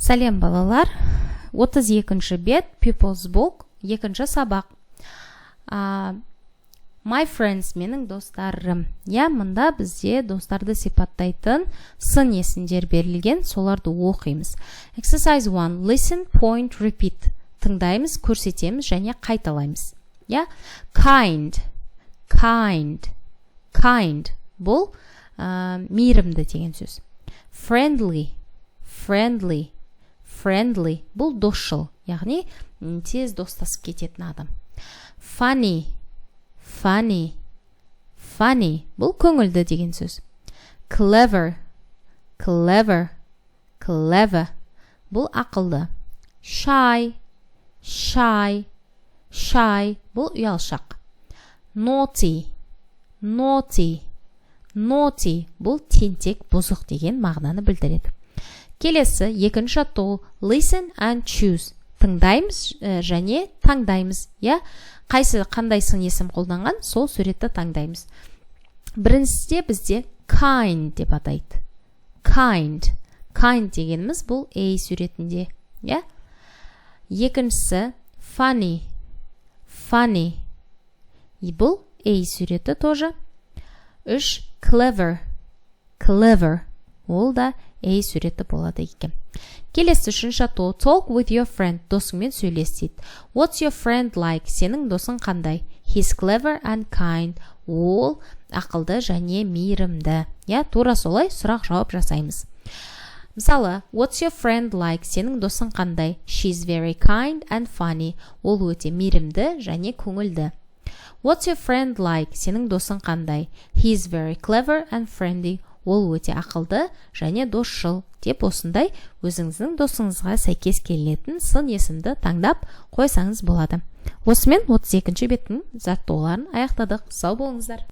Сәлем балалар, 32-ші бет, People's Book, 2-ші сабақ. My friends, менің достарым. Мұнда бізде достарды сипаттайтын сын есімдер берілген, соларды оқимыз. Exercise 1. Listen, point, repeat. Тыңдаймыз, көрсетеміз және қайталаймыз. Kind. Бұл мейірімді деген сөз. Friendly. Бұл досшыл, яғни тез достасып кететін адам. Funny. Бұл көңілді деген сөз. Clever. Бұл ақылды. Shy. Бұл ұялшақ. Naughty. Бұл тентек, бұзық деген мағынаны білдіреді. Келесі, 2-ші атау, listen and choose. Тыңдаймыз және таңдаймыз. Қандай сын есім қолданған, сол суретті таңдаймыз. Біріншісінде бізде kind деп атайды. Kind дегеніміз бұл A суретінде. Екіншісі funny. Бұл A суреті тоже. 3. Clever. Ол да A суреті болады екен. Келесі 3-ші атау, talk with your friend. Досыңмен сөйлес дейді. What's your friend like? Сенің досың қандай? He's clever and kind. Ол ақылды және мейірімді. Тура солай сұрақ жауап жасаймыз. Мысалы, what's your friend like? Сенің досың қандай? She's very kind and funny. Ол өте мейірімді және көңілді. What's your friend like? Сенің досың қандай? He's very clever and friendly. Ол өте ақылды және досшыл. Деп осындай өзіңіздің досыңызға сәйкес келетін сын есімді таңдап қойсаңыз болады. Осымен 32-ші беттің жаттығуларын аяқтадық. Сау болыңыздар.